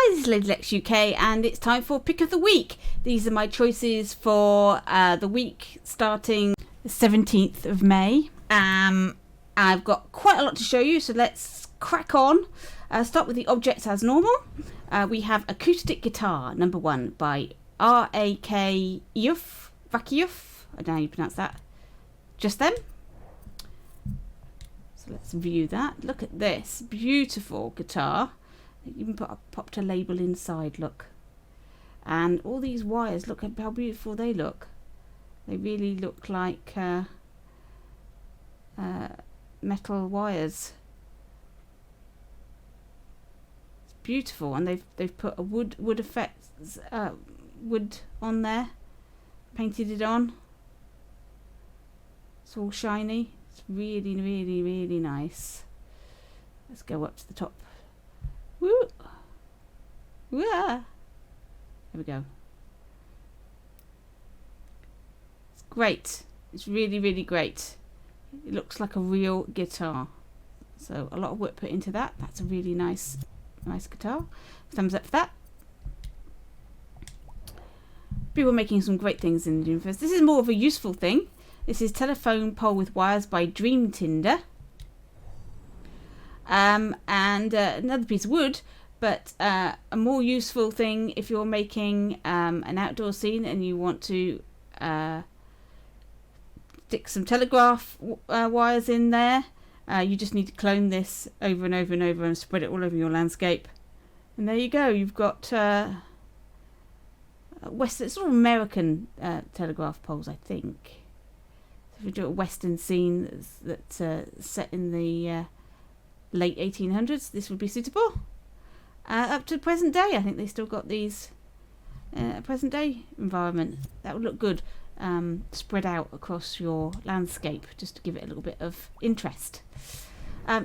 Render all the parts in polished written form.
Hi, this is Lady Lex UK, and it's time for Pick of the Week. These are my choices for the week starting the 17th of May. I've got quite a lot to show you, so let's crack on. Start with the objects as normal. We have Acoustic Guitar, number 1, by R.A.K. Vakiyuf. I don't know how you pronounce that. Just them. So let's view that. Look at this beautiful guitar. You can popped a label inside, look. And all these wires, look at how beautiful they look. They really look like metal wires. It's beautiful, and they've put a wood effects wood on there, painted it on. It's all shiny. It's really, really, really nice. Let's go up to the top. Woo! Woo! There we go. It's great. It's really, really great. It looks like a real guitar. So a lot of work put into that. That's a really nice guitar. Thumbs up for that. People making some great things in the universe. This is more of a useful thing. This is Telephone Pole with Wires by Dream Tinder. And another piece of wood, but a more useful thing if you're making an outdoor scene and you want to stick some telegraph wires in there. You just need to clone this over and over and over and spread it all over your landscape, and there you go. You've got Western, sort of American telegraph poles, I think. So if you do a Western scene that's set in the late 1800s, this would be suitable. Up to present day, I think they still got these present day environment. That would look good spread out across your landscape, just to give it a little bit of interest.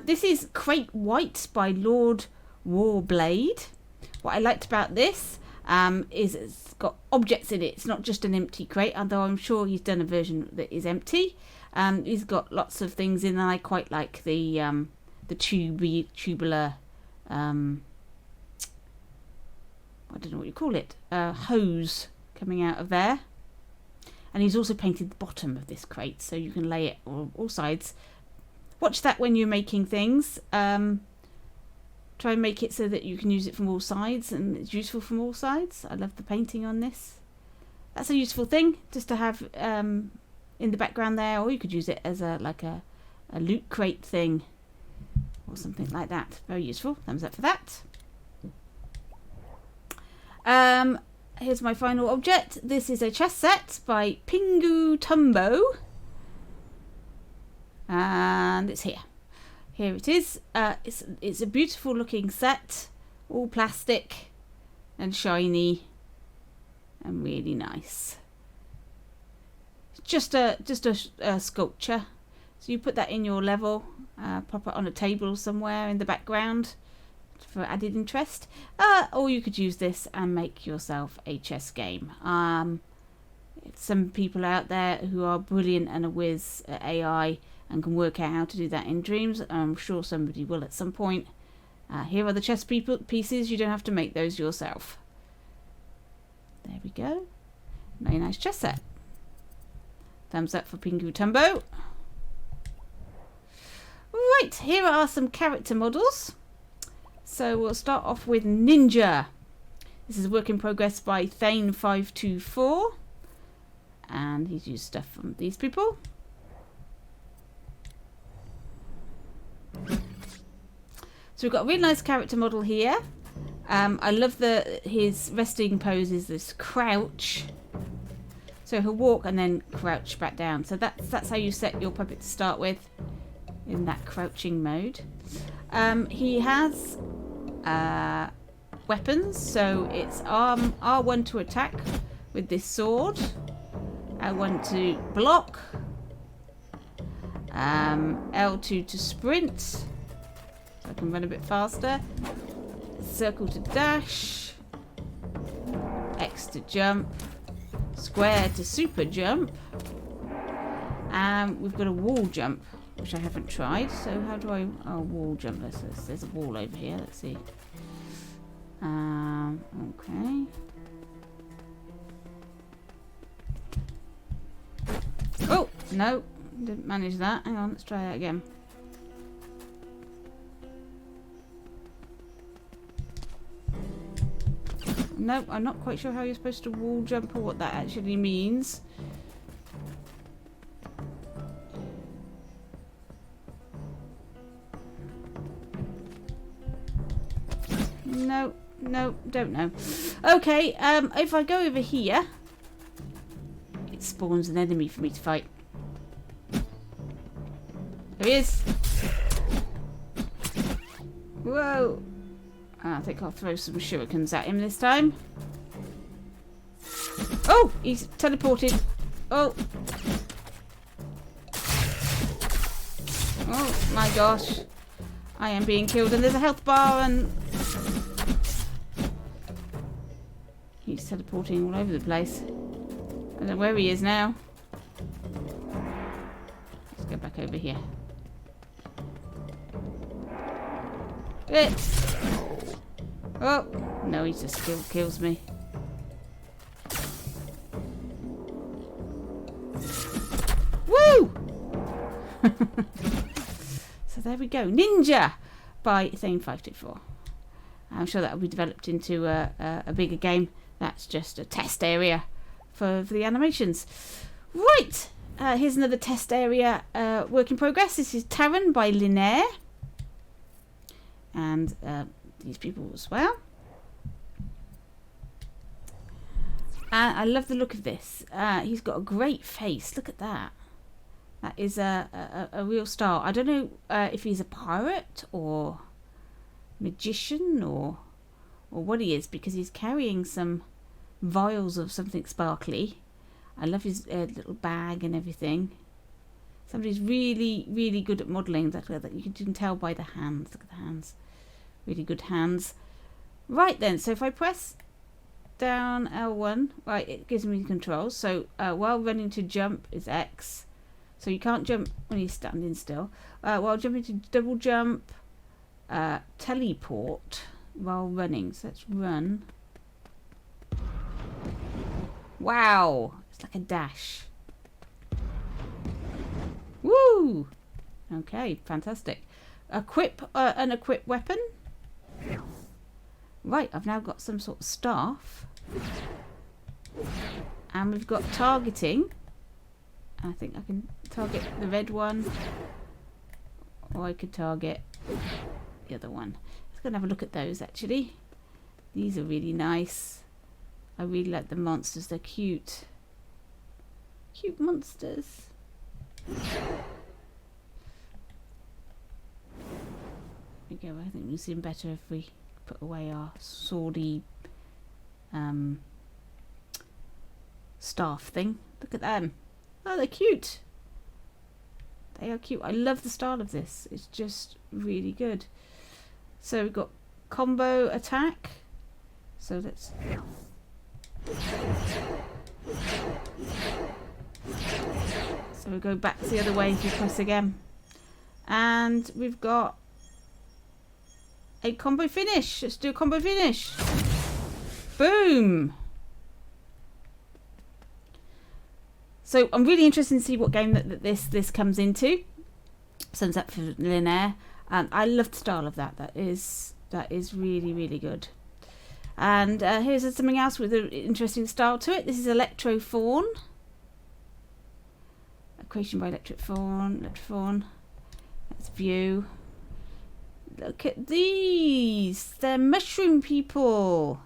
This is Crate White by Lord Warblade. What I liked about this is it's got objects in it. It's not just an empty crate, although I'm sure he's done a version that is empty. He's got lots of things in, and I quite like the tubular, I don't know what you call it, hose coming out of there. And he's also painted the bottom of this crate, so you can lay it on all sides. Watch that when you're making things. Try and make it so that you can use it from all sides, and it's useful from all sides. I love the painting on this. That's a useful thing, just to have in the background there, or you could use it as a loot crate thing, or something like that. Very useful. Thumbs up for that. Here's my final object. This is a chess set by Pingu Tumbo, and it's here. Here it is. It's a beautiful looking set, all plastic and shiny and really nice. It's just a sculpture. So you put that in your level, pop it on a table somewhere in the background for added interest, or you could use this and make yourself a chess game. Some people out there who are brilliant and a whiz at AI and can work out how to do that in Dreams. I'm sure somebody will at some point. Here are the chess pieces. You don't have to make those yourself. There we go. Very nice chess set. Thumbs up for Pingu Tumbo. Right, here are some character models. So we'll start off with Ninja. This is a work in progress by Thane524. And he's used stuff from these people. So we've got a really nice character model here. I love his resting pose is this crouch. So he'll walk and then crouch back down. So that's how you set your puppet to start with, in that crouching mode. He has weapons, so it's R1 to attack with this sword, L1 to block, L2 to sprint, so I can run a bit faster, circle to dash, X to jump, square to super jump, and we've got a wall jump, which I haven't tried. So how do I wall jump? There's a wall over here. Let's see. Okay. Oh, no. Didn't manage that. Hang on, let's try that again. No, I'm not quite sure how you're supposed to wall jump or what that actually means. No, no, don't know. Okay, if I go over here, it spawns an enemy for me to fight. There he is. Whoa. I think I'll throw some shurikens at him this time. Oh, he's teleported. Oh. Oh my gosh. I am being killed and there's a health bar and... He's teleporting all over the place. I don't know where he is now. Let's go back over here. Oh, no, he just kills me. Woo! So there we go. Ninja by Thane524. I'm sure that will be developed into a bigger game. That's just a test area for the animations. Right, here's another test area work in progress. This is Terran by Linear. And these people as well. And I love the look of this. He's got a great face. Look at that. That is a real star. I don't know if he's a pirate or magician or what he is, because he's carrying some vials of something sparkly. I love his little bag and everything. Somebody's really, really good at modelling. That you can tell by the hands. Look at the hands. Really good hands. Right then, so if I press down L1, right, it gives me controls. So while running to jump is X. So you can't jump when you're standing still. While jumping to double jump, teleport while running. So let's run. Wow, it's like a dash. Woo! Okay, fantastic. Equip an equip weapon. Right, I've now got some sort of staff. And we've got targeting. I think I can target the red one. Or I could target the other one. Let's go and have a look at those actually. These are really nice. I really like the monsters, they're cute. Cute monsters. There we go. I think we'll see them better if we put away our swordy staff thing. Look at them. Oh, they're cute. They are cute. I love the style of this. It's just really good. So we've got combo attack. So let's... So we'll go back the other way if you press again. And we've got a combo finish. Let's do a combo finish. Boom. So I'm really interested to see what game that this comes into. Sends up for Linear. I love the style of that. That is really, really good. And here's something else with an interesting style to it. This is Electroform. A creation by Electroform. Let's view. Look at these. They're mushroom people.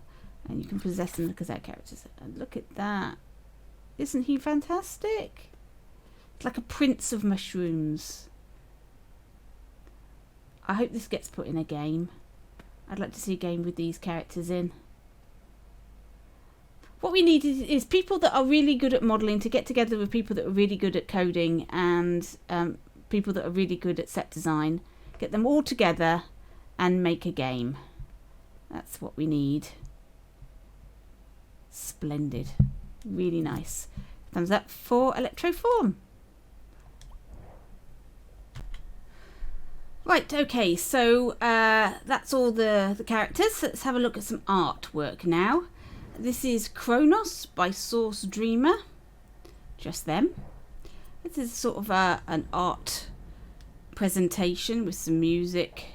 And you can possess them because they're characters. And look at that. Isn't he fantastic? It's like a prince of mushrooms. I hope this gets put in a game. I'd like to see a game with these characters in. What we need is people that are really good at modelling to get together with people that are really good at coding and people that are really good at set design. Get them all together and make a game. That's what we need. Splendid. Really nice. Thumbs up for Electroform. Right, okay, so that's all the characters. Let's have a look at some artwork now. This is Chronos by Source Dreamer. Just them. This is sort of an art presentation with some music.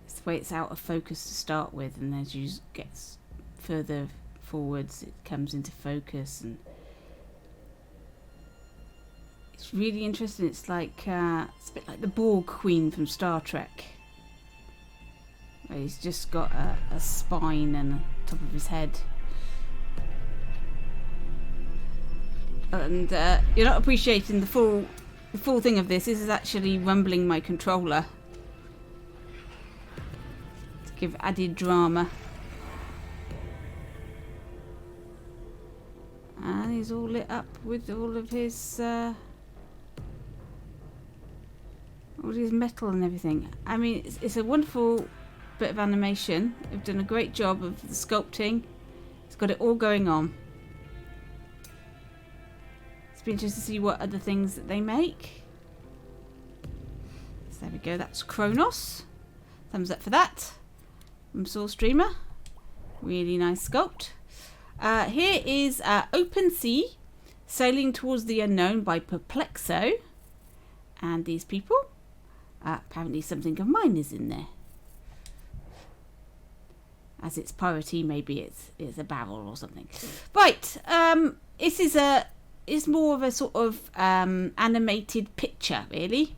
It's the way it's out of focus to start with, and as you get further forwards it comes into focus, and it's really interesting. It's like it's a bit like the Borg Queen from Star Trek, where he's just got a spine and a top of his head. And you're not appreciating the full thing of this. This is actually rumbling my controller to give added drama. And he's all lit up with all of his metal and everything. I mean, it's a wonderful bit of animation. They've done a great job of the sculpting. It's got it all going on. It's been interesting to see what other things that they make. So there we go. That's Chronos. Thumbs up for that. From Source Dreamer. Really nice sculpt. Here is Open Sea, Sailing Towards the Unknown by Perplexo. And these people. Apparently something of mine is in there. As it's piratey, maybe it's a barrel or something. Right, it's more of a sort of animated picture, really.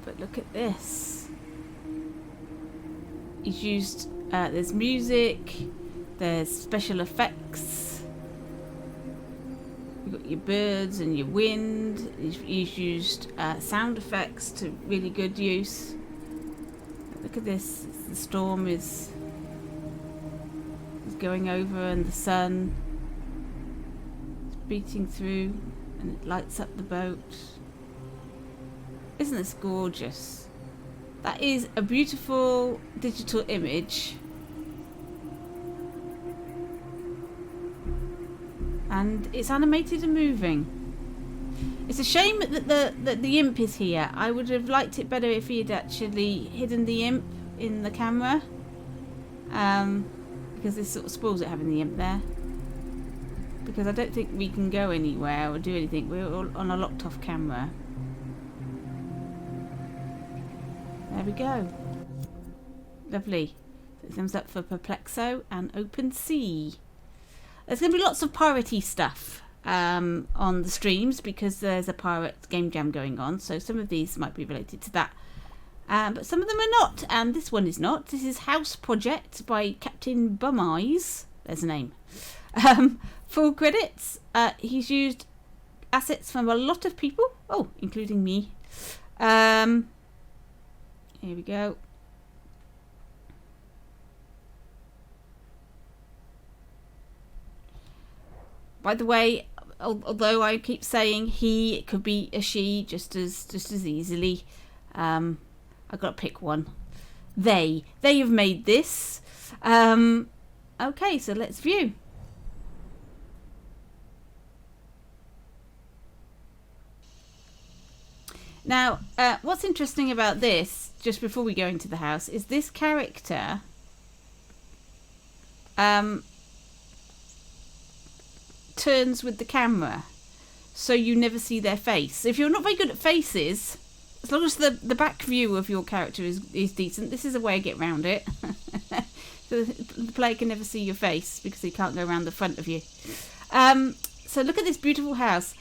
But look at this. He's used, there's music, there's special effects. You've got your birds and your wind. He's used sound effects to really good use. Look at this. The storm is going over, and the sun is beating through, and it lights up the boat. Isn't this gorgeous? That is a beautiful digital image. And it's animated and moving. It's a shame that the imp is here. I would have liked it better if he had actually hidden the imp in the camera. Because this sort of spoils it having the imp there. Because I don't think we can go anywhere or do anything. We're all on a locked off camera. There we go. Lovely. So thumbs up for Perplexo and Open Sea. There's going to be lots of piratey stuff on the streams because there's a pirate game jam going on. So some of these might be related to that. But some of them are not. And this one is not. This is House Project by Captain Bum Eyes. There's a name. Full credits. He's used assets from a lot of people. Oh, including me. Here we go. By the way, although I keep saying he, it could be a she just as easily. I've got to pick one. They have made this. Okay, so let's view. Now, what's interesting about this, just before we go into the house, is this character turns with the camera, so you never see their face. If you're not very good at faces, as long as the back view of your character is decent, this is a way to get around it. So the player can never see your face because he can't go around the front of you. So look at this beautiful house.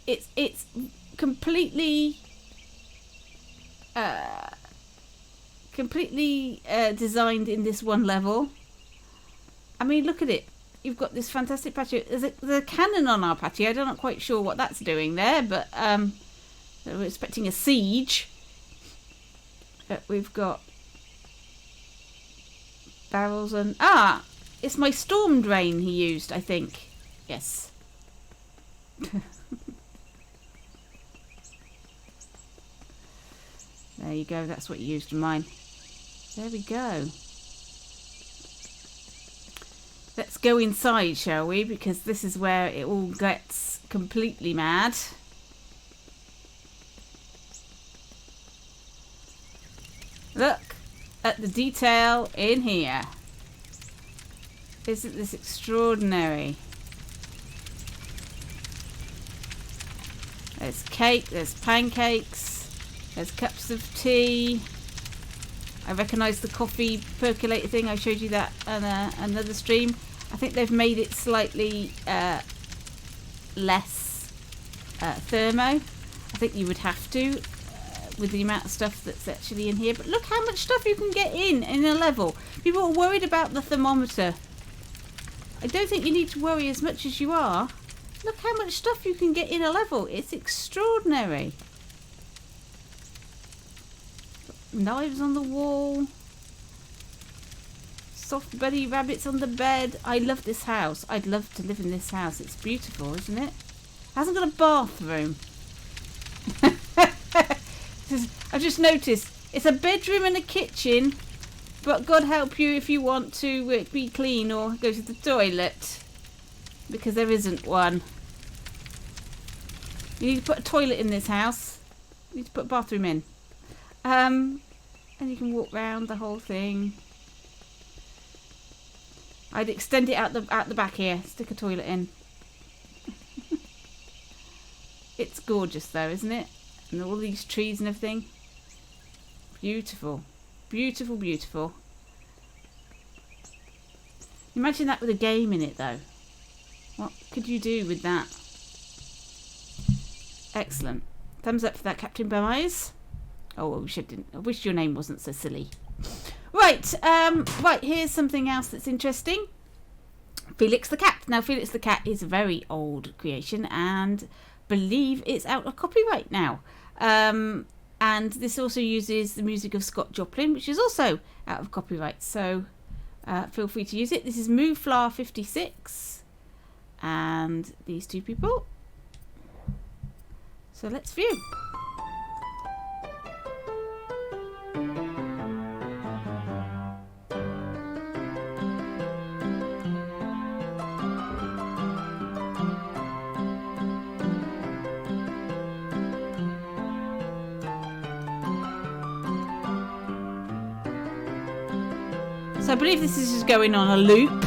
It's completely designed in this one level. I mean, look at it. You've got this fantastic patio. There's a cannon on our patio. I'm not quite sure what that's doing there, but we're expecting a siege. We've got barrels and... it's my storm drain he used, I think. Yes. There you go. That's what you used in mine. There we go. Let's go inside, shall we? Because this is where it all gets completely mad. Look at the detail in here. Isn't this extraordinary? There's cake, there's pancakes, there's cups of tea. I recognise the coffee percolator thing. I showed you that on another stream. I think they've made it slightly less thermo. I think you would have to with the amount of stuff that's actually in here. But look how much stuff you can get in a level. People are worried about the thermometer. I don't think you need to worry as much as you are. Look how much stuff you can get in a level. It's extraordinary. Knives on the wall. Soft bunny rabbits on the bed. I love this house. I'd love to live in this house. It's beautiful, isn't it? Hasn't got a bathroom. I've just noticed it's a bedroom and a kitchen, but God help you if you want to be clean or go to the toilet, because there isn't one. You need to put a toilet in this house. You need to put a bathroom in. And you can walk round the whole thing. I'd extend it out the back here. Stick a toilet in. It's gorgeous though, isn't it? And all these trees and everything. Beautiful. Beautiful, beautiful. Imagine that with a game in it though. What could you do with that? Excellent. Thumbs up for that, Captain Bumeyes. Oh, I wish your name wasn't so silly. Right, right, here's something else that's interesting. Felix the Cat. Now, Felix the Cat is a very old creation and believe it's out of copyright now. And this also uses the music of Scott Joplin, which is also out of copyright. So feel free to use it. This is Mooflar56 and these two people. So let's view. So I believe this is just going on a loop.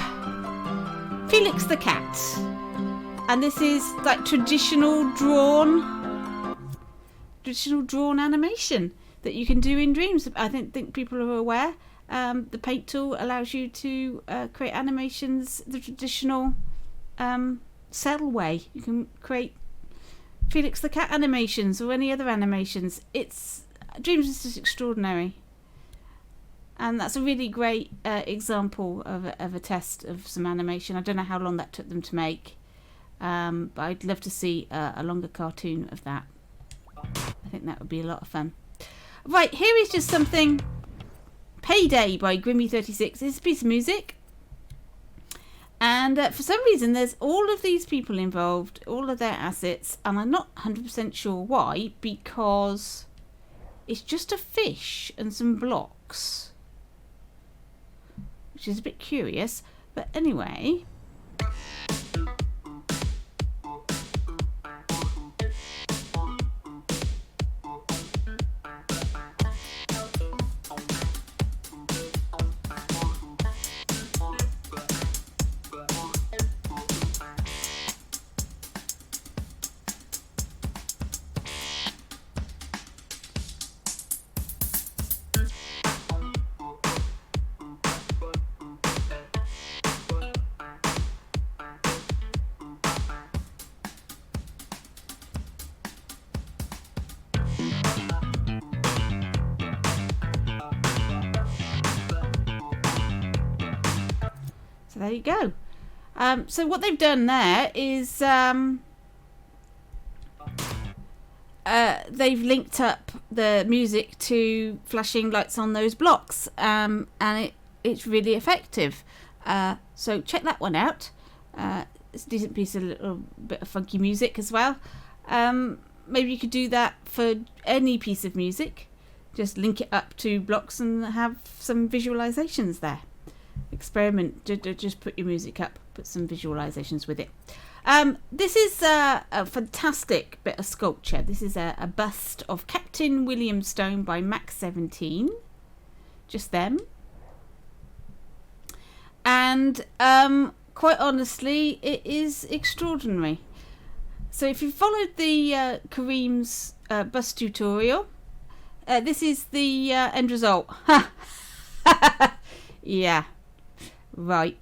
Felix the Cat. And this is like traditional drawn animation that you can do in Dreams. I don't think people are aware. The paint tool allows you to create animations the traditional cell way. You can create Felix the Cat animations or any other animations. Dreams is just extraordinary. And that's a really great example of a test of some animation. I don't know how long that took them to make, but I'd love to see a longer cartoon of that. I think that would be a lot of fun. Right, here is just something. Payday by Grimmy36. It's a piece of music. And for some reason, there's all of these people involved, all of their assets, and I'm not 100% sure why, because it's just a fish and some blocks. Which is a bit curious, but anyway. So there you go. So what they've done there is they've linked up the music to flashing lights on those blocks, and it's really effective. So check that one out. It's a decent piece of little bit of funky music as well. Maybe you could do that for any piece of music. Just link it up to blocks and have some visualizations there. experiment. Just put your music up, put some visualizations with it. This is a fantastic bit of sculpture. This is a bust of Captain William Stone by Max 17. Just them. And quite honestly, it is extraordinary. So if you followed the Kareem's bust tutorial, this is the end result. Yeah, right.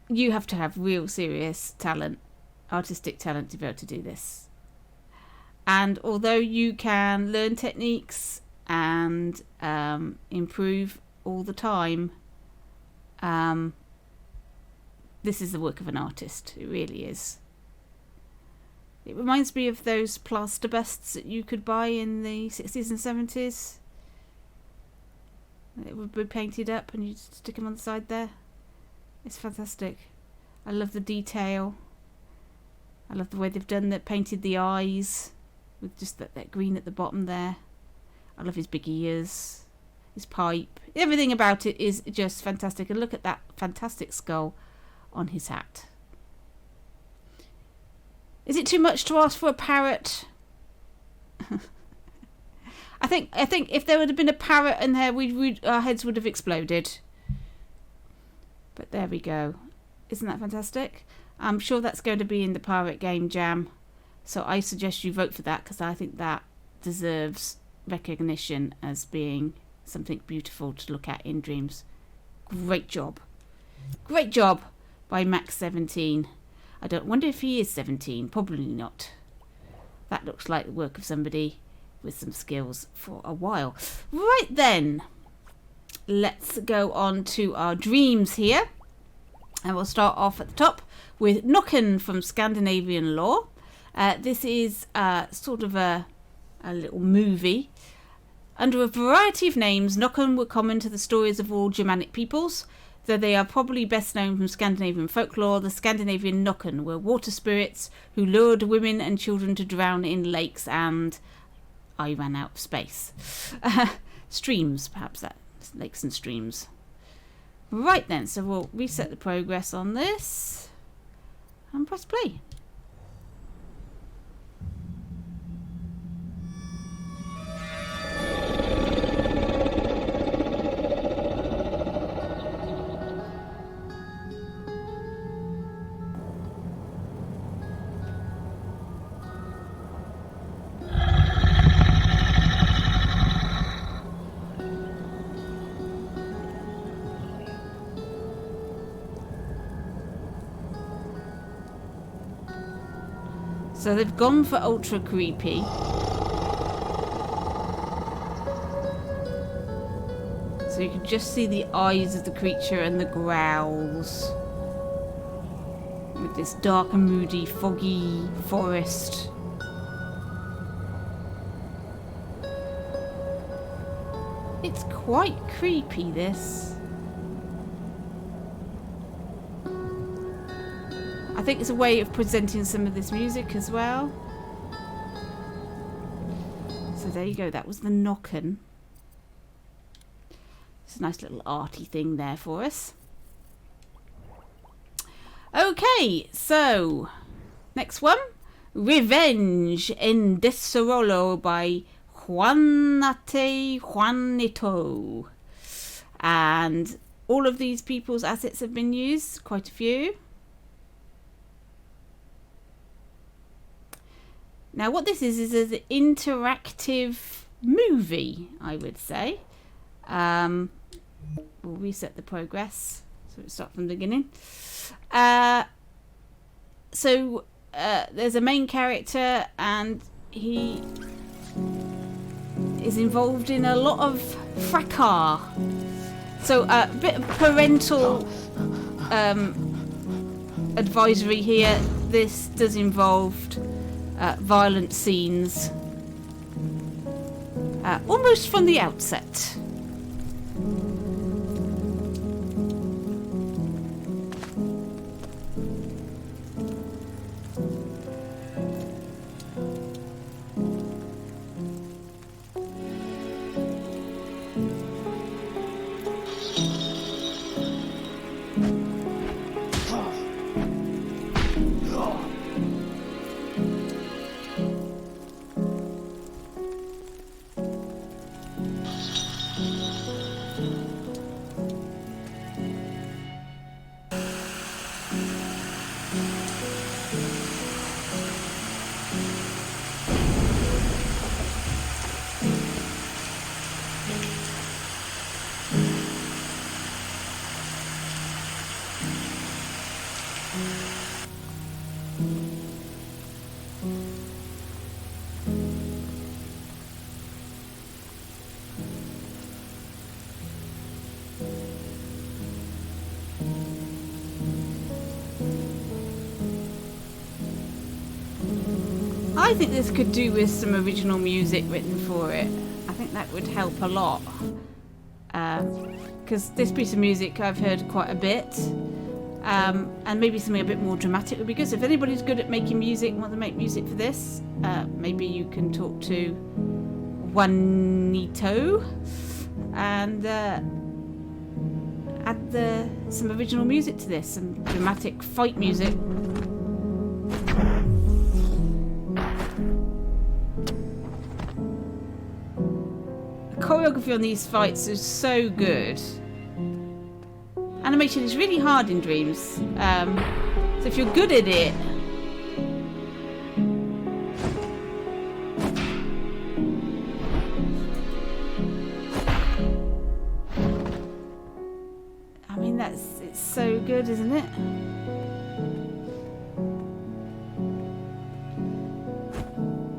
You have to have real serious talent, artistic talent, to be able to do this. And although you can learn techniques and improve all the time, this is the work of an artist. It really is. It reminds me of those plaster busts that you could buy in the 60s and 70s. It would be painted up and you'd stick them on the side there. It's fantastic. I love the detail. I love the way they've done that, painted the eyes with just that green at the bottom there. I love his big ears, his pipe. Everything about it is just fantastic. And look at that fantastic skull on his hat. Is it too much to ask for a parrot? I think if there would have been a parrot in there, our heads would have exploded. But there we go. Isn't that fantastic? I'm sure that's going to be in the Pirate Game Jam. So I suggest you vote for that, because I think that deserves recognition as being something beautiful to look at in dreams. Great job. Great job by Max 17. I don't wonder if he is 17. Probably not. That looks like the work of somebody with some skills for a while. Right then. Let's go on to our dreams here. And we'll start off at the top with Knockin from Scandinavian lore. This is sort of a little movie. Under a variety of names, Knockin were common to the stories of all Germanic peoples. Though they are probably best known from Scandinavian folklore, the Scandinavian Knockin were water spirits who lured women and children to drown in lakes and... I ran out of space. Streams, perhaps that. Lakes and streams. Right then, so we'll reset the progress on this and press play. So they've gone for ultra creepy. So you can just see the eyes of the creature and the growls. With this dark and moody, foggy forest. It's quite creepy, this. I think it's a way of presenting some of this music as well. So there you go, that was the Knockin. It's a nice little arty thing there for us. Okay, so next one. Revenge in Desorolo by Juanito. And all of these people's assets have been used, quite a few. Now what this is an interactive movie, I would say. We'll reset the progress, so we'll start from the beginning. There's a main character and he is involved in a lot of fracas. So a bit of parental advisory here. This does involve violent scenes almost from the outset. I think this could do with some original music written for it. I think that would help a lot. Because this piece of music I've heard quite a bit. And maybe something a bit more dramatic would be good. So if anybody's good at making music and want to make music for this, maybe you can talk to Juanito and add some original music to this, some dramatic fight music. The choreography on these fights is so good. Animation is really hard in Dreams, so if you're good at it, I mean it's so good, isn't it?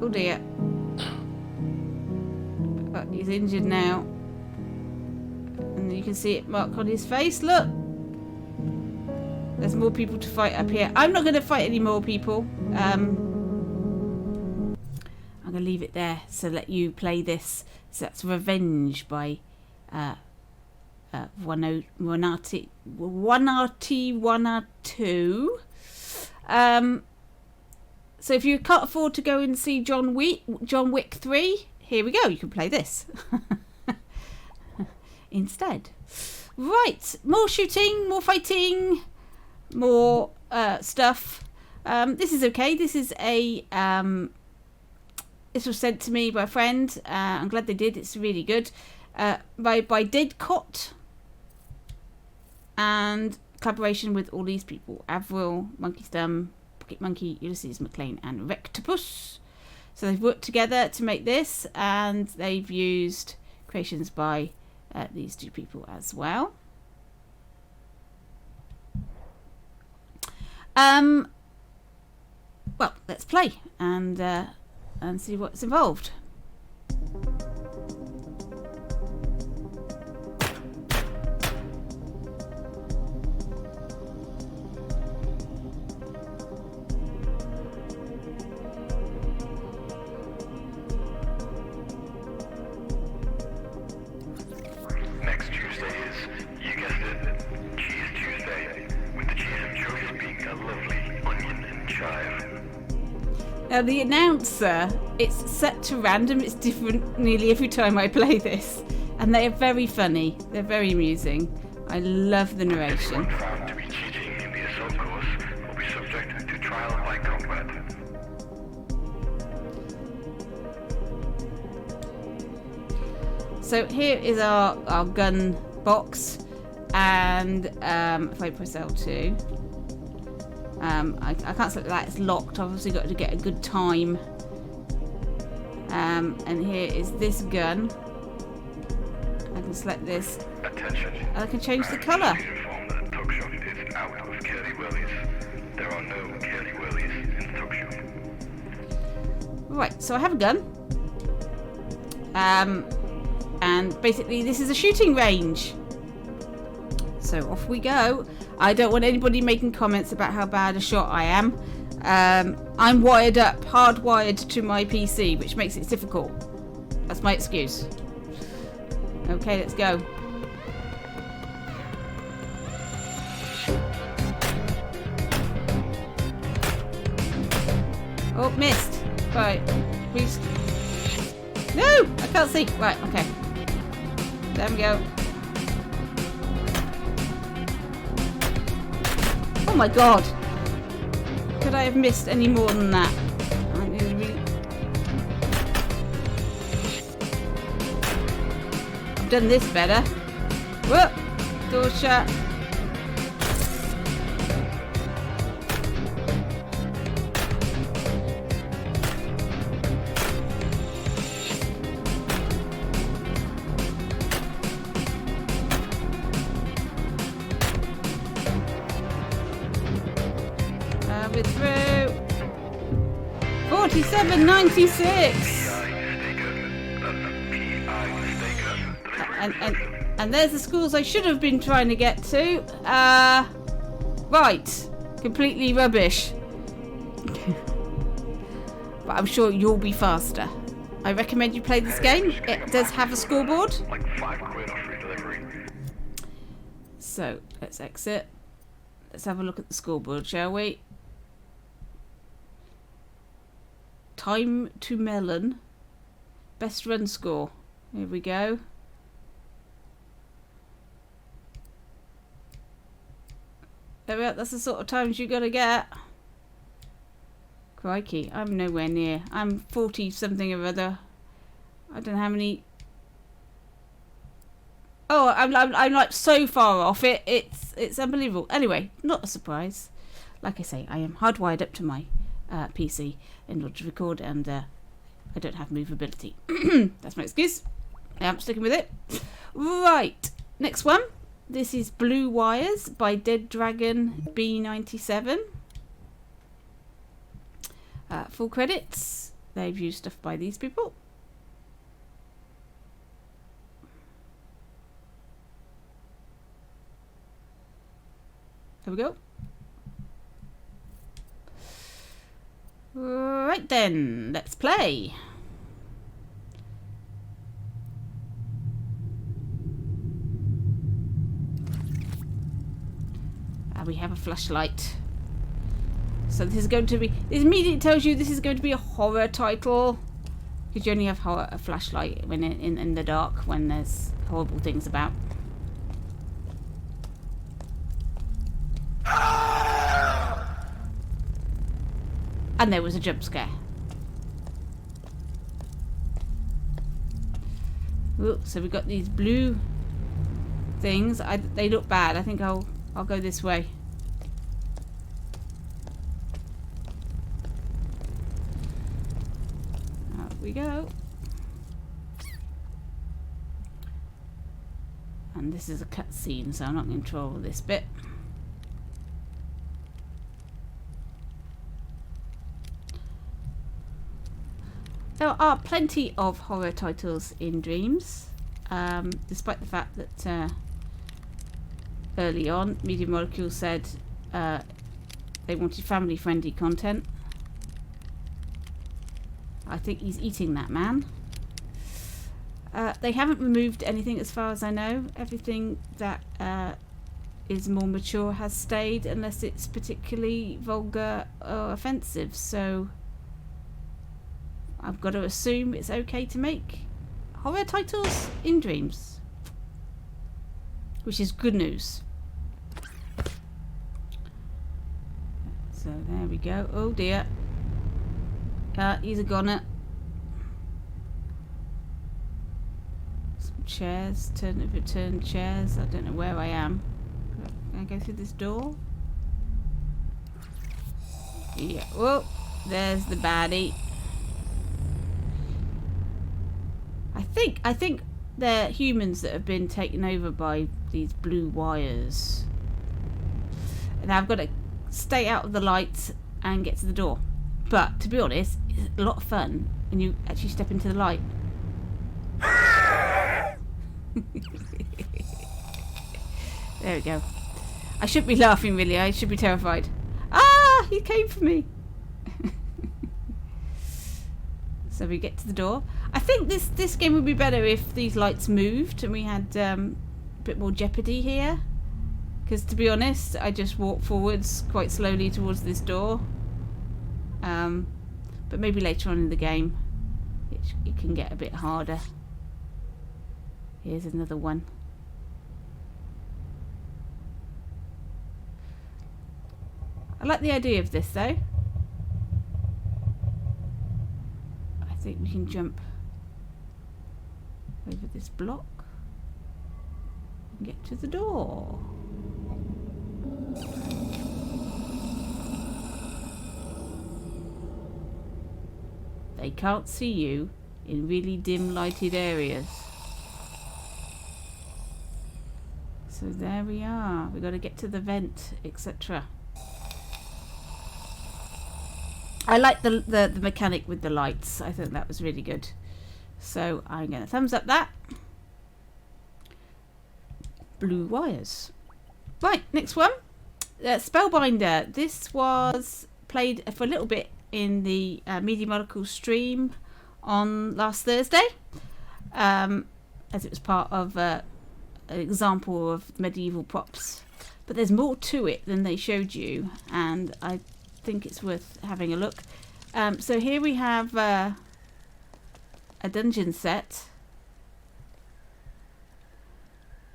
Oh dear. But he's injured now. And you can see it marked on his face. Look! There's more people to fight up here. I'm not going to fight any more people. I'm going to leave it there so let you play this. So that's Revenge by Wanati 1R2. So if you can't afford to go and see John Wick 3, here we go. You can play this instead. Right, more shooting, more fighting, more stuff. This is okay. This is a this was sent to me by a friend. I'm glad they did. It's really good. By Deadcot, and collaboration with all these people: Avril, Monkey Thumb, Pocket Monkey, Ulysses McLean, and Rectopus. So they've worked together to make this, and they've used creations by these two people as well. Well, let's play and see what's involved. Next Tuesday is, you guessed it, Cheese Tuesday, with the cheese of choice being a lovely onion and chive. Now the announcer, it's set to random, it's different nearly every time I play this. And they are very funny, they're very amusing. I love the narration. Anyone found to be cheating in the assault course will be subject to trial by combat. So here is our gun box, and if I press L2, I can't select that, it's locked. I've obviously got to get a good time. And here is this gun. I can select this. Attention. And I can change the colour. Informed that the tuck shop is out of curly whirlies. There are no curly whirlies in the tuck shop. Right, so I have a gun. And basically this is a shooting range. So off we go. I don't want anybody making comments about how bad a shot I am. I'm wired up, hardwired to my PC, which makes it difficult. That's my excuse. Okay, let's go. Oh, missed. Right, please. No, I can't see. Right, okay. There we go. my god! Could I have missed any more than that? I've done this better. Whoop! Door shut. We're through. 47.96. And there's the schools I should have been trying to get to. Right. Completely rubbish. But I'm sure you'll be faster. I recommend you play this game. It does have a scoreboard. Like £5 off free delivery. So, let's exit. Let's have a look at the scoreboard, shall we? Time to melon. Best run score. Here we go. There we are. That's the sort of times you gotta get. Crikey, I'm nowhere near. I'm 40 something or other. I don't know how many. Oh, I'm like so far off it. It's unbelievable. Anyway, not a surprise. Like I say, I am hardwired up to my PC in order to record, and I don't have movability. That's my excuse. I'm sticking with it. Right, next one. This is Blue Wires by Dead Dragon B97. Full credits. They've used stuff by these people. There we go. Right then, let's play. We have a flashlight. So this is going to be... It immediately tells you this is going to be a horror title. Because you only have a flashlight when in the dark when there's horrible things about. And there was a jump scare. Ooh, so we've got these blue things. They look bad. I think I'll go this way. Out we go. And this is a cutscene, so I'm not in control of this bit. There are plenty of horror titles in Dreams, despite the fact that early on Media Molecule said they wanted family-friendly content. I think he's eating that man. They haven't removed anything as far as I know. Everything that is more mature has stayed, unless it's particularly vulgar or offensive. So I've got to assume it's okay to make horror titles in Dreams, which is good news. So there we go. Oh dear. He's a goner. Some chairs. Overturned chairs. I don't know where I am. Can I go through this door? Yeah. Whoa. There's the baddie. I think they're humans that have been taken over by these blue wires. And I've got to stay out of the light and get to the door. But to be honest, it's a lot of fun when you actually step into the light. There we go. I shouldn't be laughing really, I should be terrified. Ah! He came for me! So we get to the door. I think this game would be better if these lights moved and we had a bit more jeopardy here. Because to be honest, I just walk forwards quite slowly towards this door. But maybe later on in the game it can get a bit harder. Here's another one. I like the idea of this though. I think we can jump over this block and get to the door. They can't see you in really dim lighted areas. So there we are. We've got to get to the vent, etc. I like the mechanic with the lights. I think that was really good. So I'm going to thumbs up that. Blue wires. Right, next one. Spellbinder. This was played for a little bit in the Media Molecule stream on last Thursday, as it was part of an example of medieval props. But there's more to it than they showed you, and I think it's worth having a look. So here we have a dungeon set,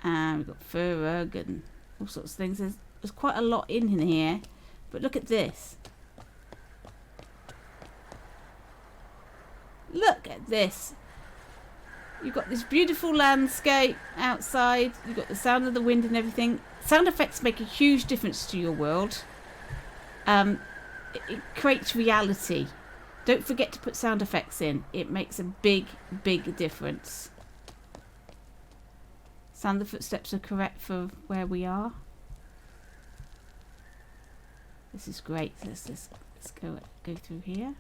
and we've got Furrug and all sorts of things. There's quite a lot in here, but look at this. Look at this. You've got this beautiful landscape outside. You've got the sound of the wind and everything. Sound effects make a huge difference to your world. It creates reality. Don't forget to put sound effects in. It makes a big, big difference. Sound the footsteps are correct for where we are. This is great. Let's go through here.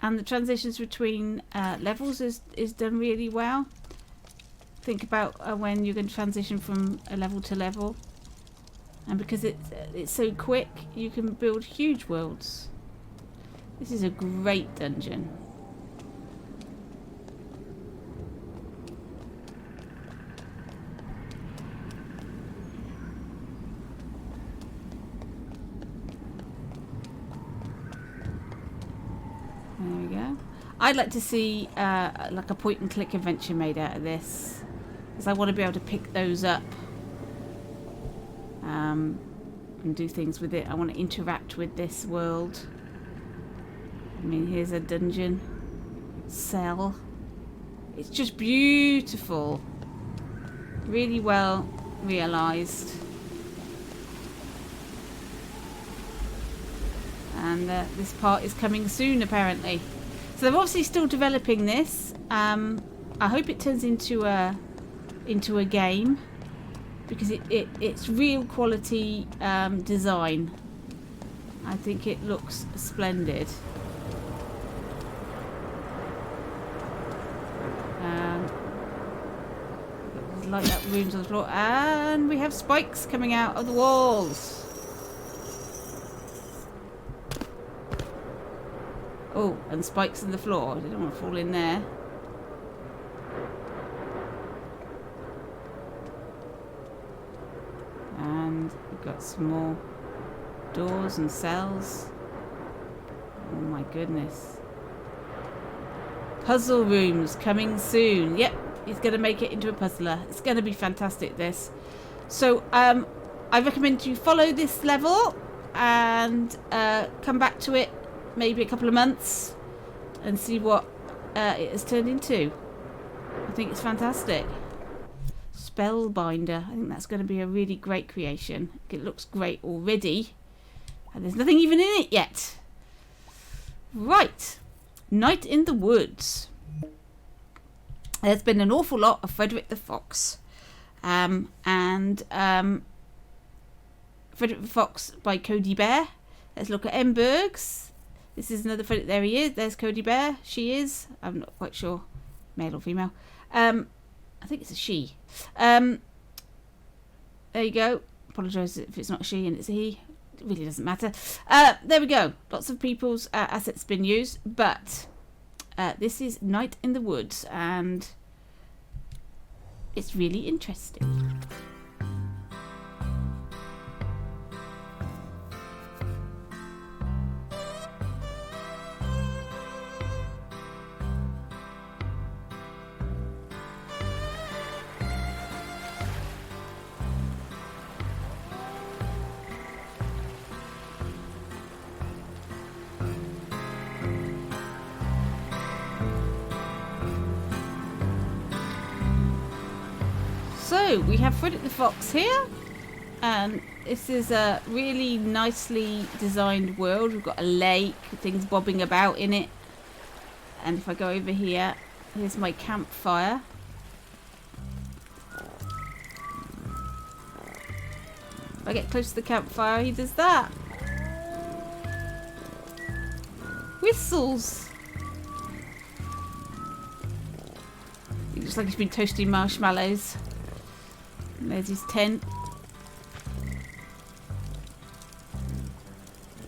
And the transitions between levels is done really well. Think about when you're going to transition from a level to level. And because it's so quick, you can build huge worlds. This is a great dungeon. There we go. I'd like to see like a point and click adventure made out of this, because I want to be able to pick those up and do things with it. I want to interact with this world. I mean, here's a dungeon cell. It's just beautiful, really well realized. And this part is coming soon, apparently. So they're obviously still developing this. I hope it turns into a game, because it's real quality design. I think it looks splendid. Light up rooms on the floor, and we have spikes coming out of the walls. Oh, and spikes in the floor. I don't want to fall in there. And we've got some more doors and cells. Oh my goodness. Puzzle rooms coming soon. Yep, he's going to make it into a puzzler. It's going to be fantastic, this. So I recommend you follow this level and come back to it maybe a couple of months and see what it has turned into. I think it's fantastic. Spellbinder. I think that's going to be a really great creation. It looks great already, and there's nothing even in it yet. Right. Night in the Woods. There's been an awful lot of Frederick the Fox. Frederick the Fox by Cody Bear. Let's look at Embergs. This is another Frederick. There he is. There's Cody Bear. She is. I'm not quite sure. Male or female. I think it's a she. There you go. Apologise if it's not a she and it's a he. It really doesn't matter. There we go. Lots of people's assets been used, but this is Night in the Woods, and it's really interesting. So we have Frederick the Fox here, and this is a really nicely designed world. We've got a lake, things bobbing about in it. And if I go over here, here's my campfire. If I get close to the campfire, he does that. Whistles. He looks like he's been toasting marshmallows. And there's his tent.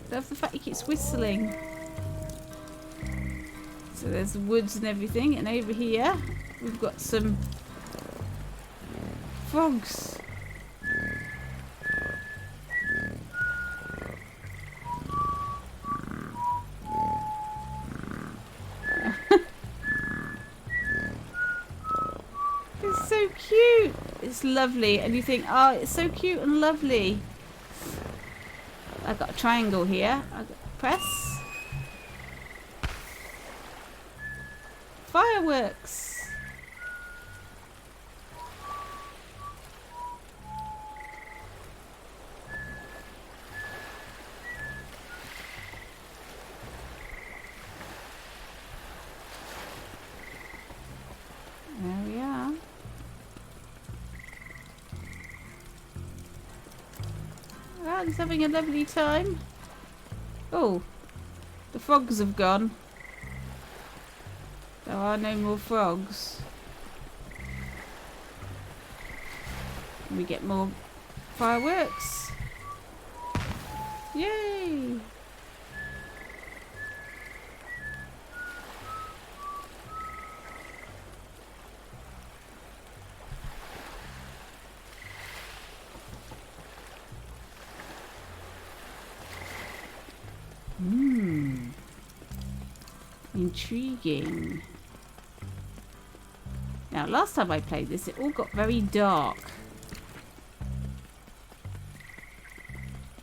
Love the fact he keeps whistling. So there's the woods and everything, and over here we've got some frogs. It's so cute. It's lovely, and you think, oh, it's so cute and lovely. I've got a triangle here. I've got press. Fireworks. There we are. Well, he's having a lovely time. Oh, the frogs have gone. There are no more frogs. And we get more fireworks. Yay! Intriguing. Now, last time I played this, it all got very dark.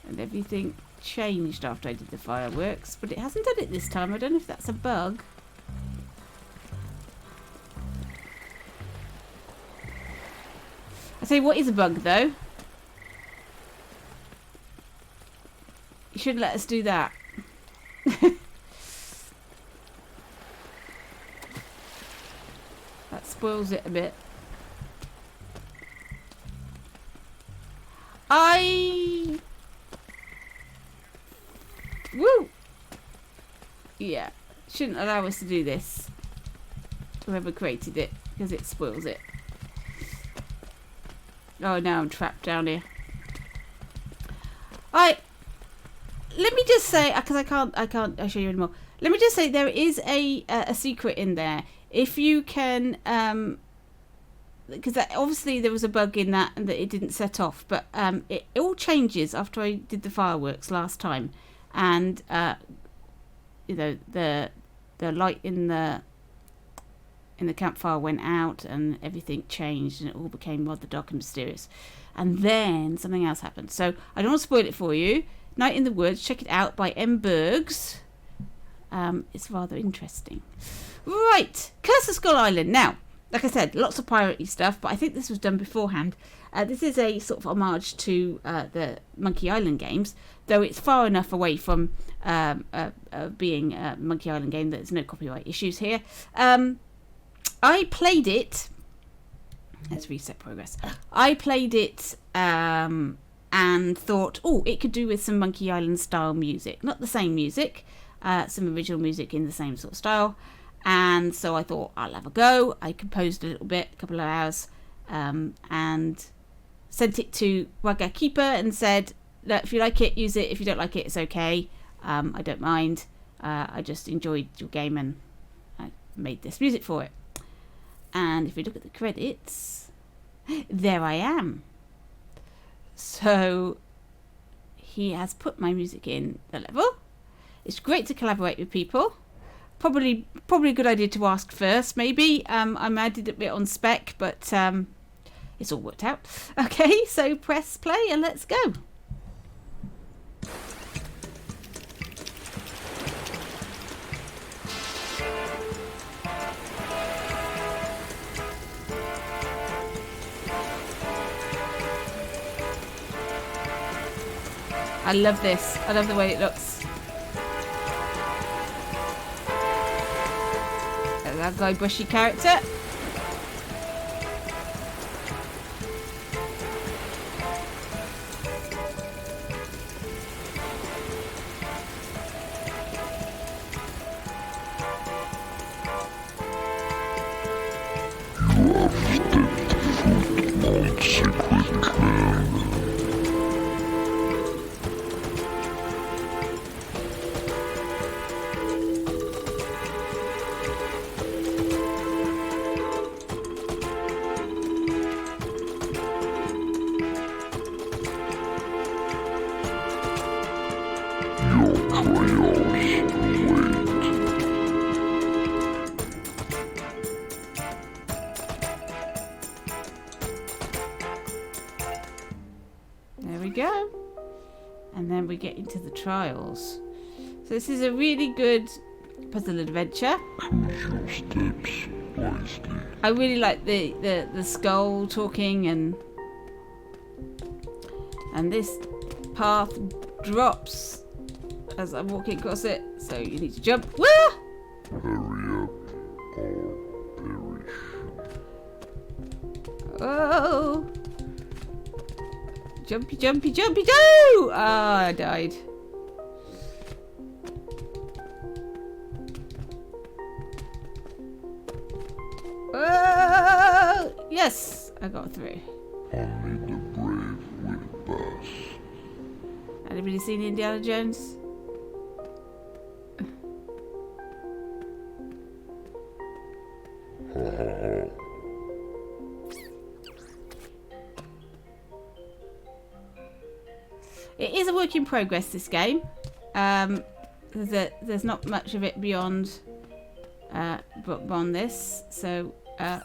And everything changed after I did the fireworks, but it hasn't done it this time. I don't know if that's a bug. I say, what is a bug, though? You shouldn't let us do that. That spoils it a bit. Woo! Yeah, shouldn't allow us to do this. Whoever created it, because it spoils it. Oh, now I'm trapped down here. Let me just say, because I can't show you anymore. Let me just say there is a secret in there. If you can, because obviously there was a bug in that and that it didn't set off, but it all changes after I did the fireworks last time, and you know, the light in the campfire went out and everything changed and it all became rather dark and mysterious, and then something else happened. So I don't want to spoil it for you. Night in the Woods, check it out by M. Bergs. It's rather interesting. Right, Curse of Skull Island. Now, like I said, lots of piratey stuff, but I think this was done beforehand. This is a sort of homage to the Monkey Island games, though it's far enough away from being a Monkey Island game that there's no copyright issues here. I played it. Let's reset progress. I played it and thought, oh, it could do with some Monkey Island style music. Not the same music, some original music in the same sort of style. And so I thought, I'll have a go. I composed a little bit, a couple of hours, and sent it to Wagga Keeper and said, look, if you like it, use it. If you don't like it, it's okay. I don't mind. I just enjoyed your game and I made this music for it. And if we look at the credits, there I am. So he has put my music in the level. It's great to collaborate with people. Probably a good idea to ask first, maybe. I did a bit on spec, but it's all worked out. Okay, so press play and let's go. I love this. I love the way it looks. That guybushy character. There we go. And then we get into the trials. So this is a really good puzzle adventure. I really like the skull talking, and this path drops as I'm walking across it, so you need to jump. Woo! Hurry up or perish. Oh! Jumpy, jumpy, jumpy, go! Ah, I died. Oh! Yes! I got through. Only the brave will pass. Anybody seen Indiana Jones? It is a work in progress, this game. There's not much of it beyond this. So I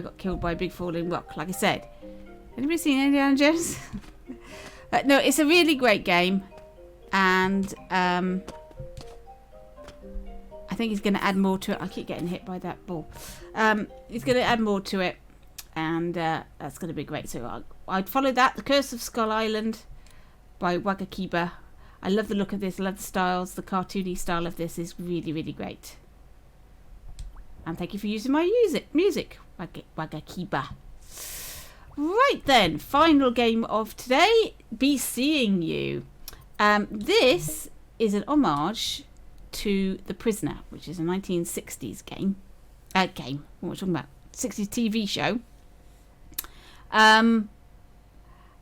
got killed by a big falling rock, like I said. Anybody seen Indiana Jones? No, it's a really great game, and I think he's going to add more to it. I keep getting hit by that ball. He's going to add more to it, and that's going to be great. So I'd follow that. The Curse of Skull Island by Wagakiba. I love the look of this. I love the styles. The cartoony style of this is really, really great. And thank you for using my music, Wagakiba. Right then, final game of today, Be Seeing You. This is an homage to The Prisoner, which is a 1960s game. What am I talking about? 60s TV show.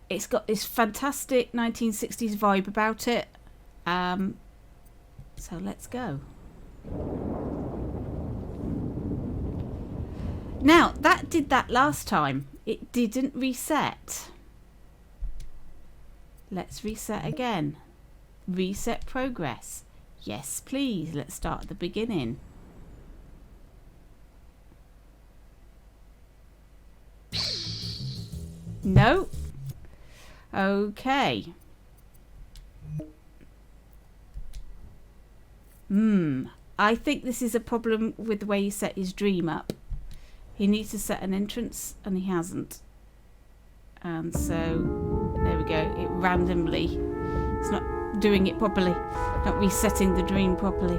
It's got this fantastic 1960s vibe about it. So let's go. Now, that did that last time. It didn't reset. Let's reset again. Reset progress. Yes, please. Let's start at the beginning. No. Okay. I think this is a problem with the way he set his dream up. He needs to set an entrance, and he hasn't. And so, there we go. It randomly. It's not doing it properly. Not resetting the dream properly.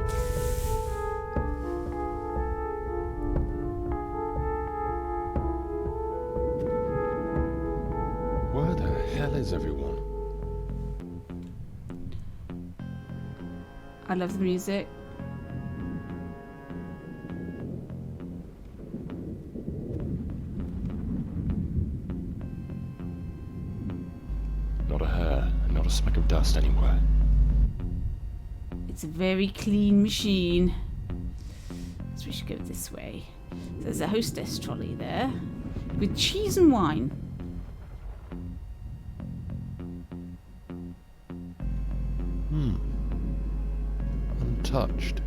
Where the hell is everyone? I love the music. Not a hair, not a speck of dust anywhere. It's a very clean machine. So we should go this way. So there's a hostess trolley there with cheese and wine. Untouched.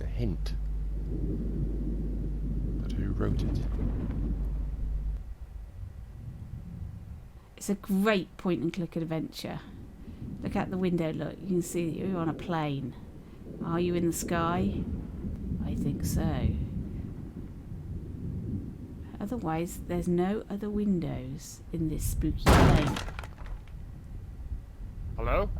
A hint. But who wrote it? It's a great point and click adventure. Look out the window, look. You can see that you're on a plane. Are you in the sky? I think so. Otherwise, there's no other windows in this spooky plane. Hello?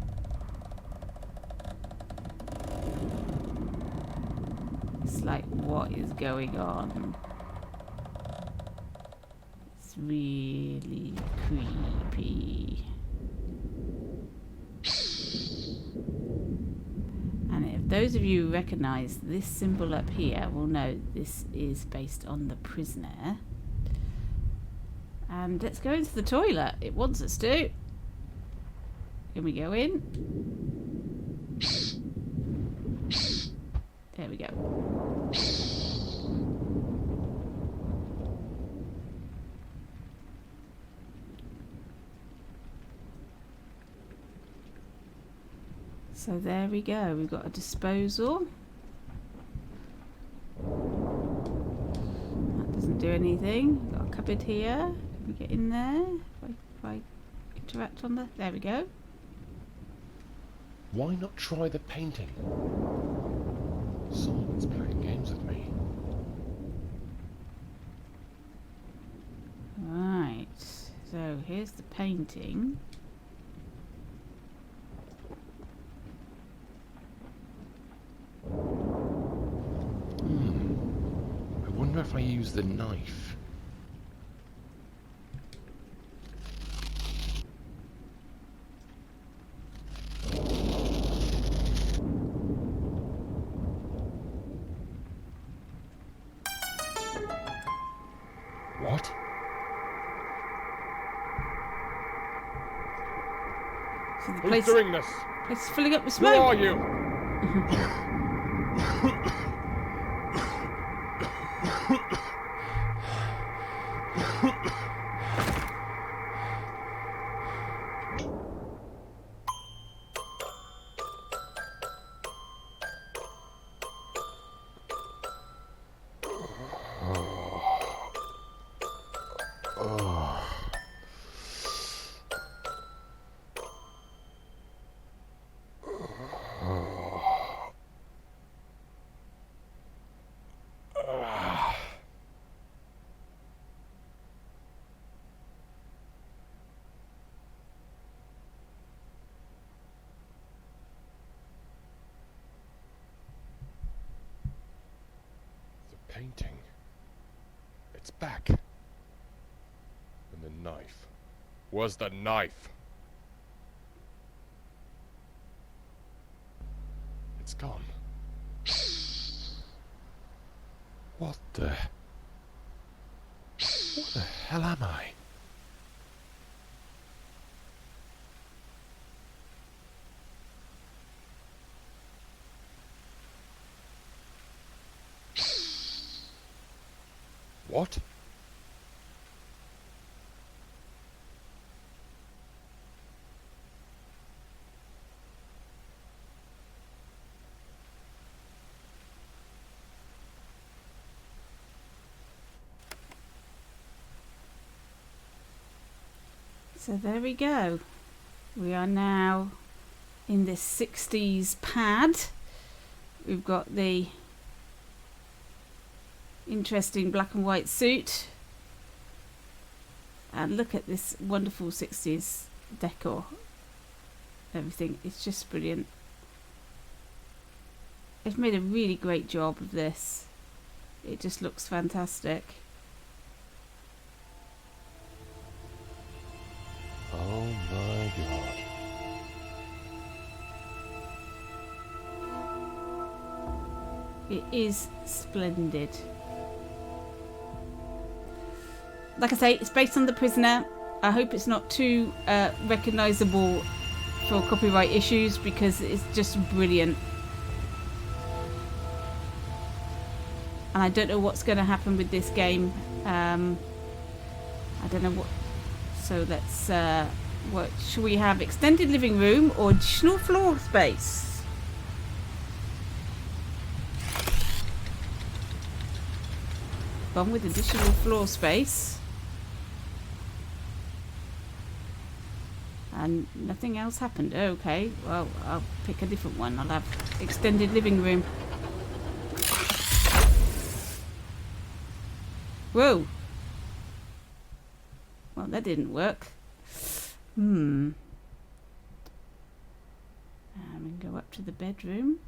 It's like, what is going on? It's really creepy. And if those of you who recognise this symbol up here will know this is based on the prisoner. And let's go into the toilet. It wants us to. Can we go in? There we go. So there we go. We've got a disposal. That doesn't do anything. Got a cupboard here. Can we get in there? If I interact on that. There we go. Why not try the painting? Someone's playing games with me. Right. So here's the painting. I wonder if I use the knife. What? So the Who's place doing this? is filling up with Who smoke. are you? Painting. It's back. And the knife. Where's the knife? It's gone. What the hell am I? What? So there we go. We are now in this 60s pad. We've got the interesting black and white suit. And look at this wonderful 60s decor. Everything. It's just brilliant. They've made a really great job of this. It just looks fantastic. Oh my god. It is splendid. Like I say, it's based on The Prisoner. I hope it's not too recognisable for copyright issues because it's just brilliant. And I don't know what's going to happen with this game. I don't know what. So let's. What should we have? Extended living room or additional floor space? Gone with additional floor space. And nothing else happened. Okay, well, I'll pick a different one. I'll have extended living room. Whoa! Well, that didn't work. And we can go up to the bedroom.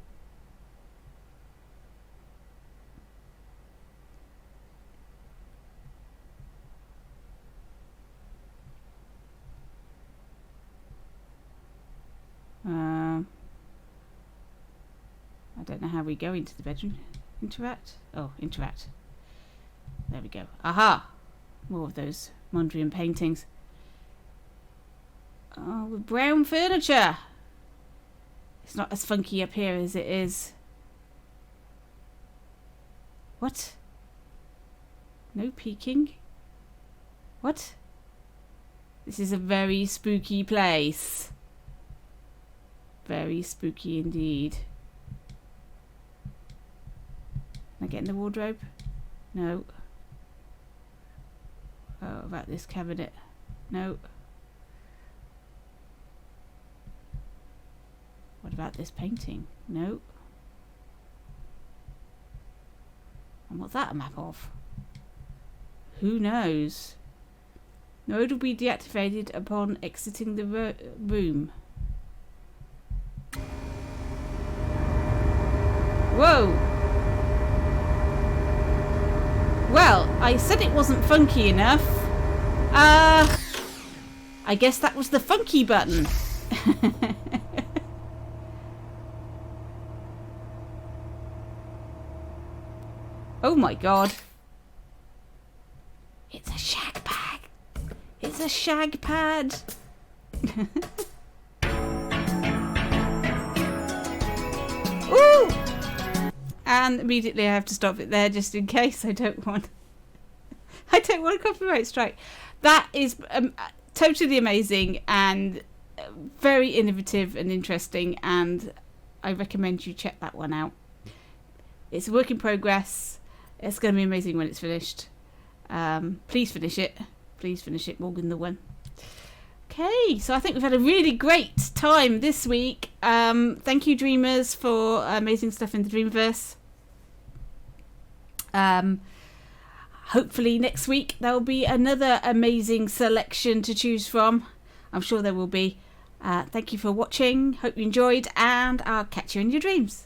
I don't know how we go into the bedroom. Interact? Oh, interact. There we go. Aha! More of those Mondrian paintings. Oh, with brown furniture. It's not as funky up here as it is. What? No peeking? What? This is a very spooky place. Very spooky indeed. Can I get in the wardrobe? No. Oh, about this cabinet? No. What about this painting? No. And what's that a map of? Who knows? Node will be deactivated upon exiting the room. Whoa! Well, I said it wasn't funky enough. I guess that was the funky button. Oh my god. It's a shag bag. It's a shag pad. Ooh! And immediately I have to stop it there just in case I don't want a copyright strike. That is totally amazing and very innovative and interesting, and I recommend you check that one out. It's a work in progress. It's going to be amazing when it's finished. Please finish it. Please finish it, Morgan the One. Okay, so I think we've had a really great time this week. Thank you, Dreamers, for amazing stuff in the Dreamverse. Hopefully next week there will be another amazing selection to choose from. I'm sure there will be. Thank you for watching. Hope you enjoyed, and I'll catch you in your dreams.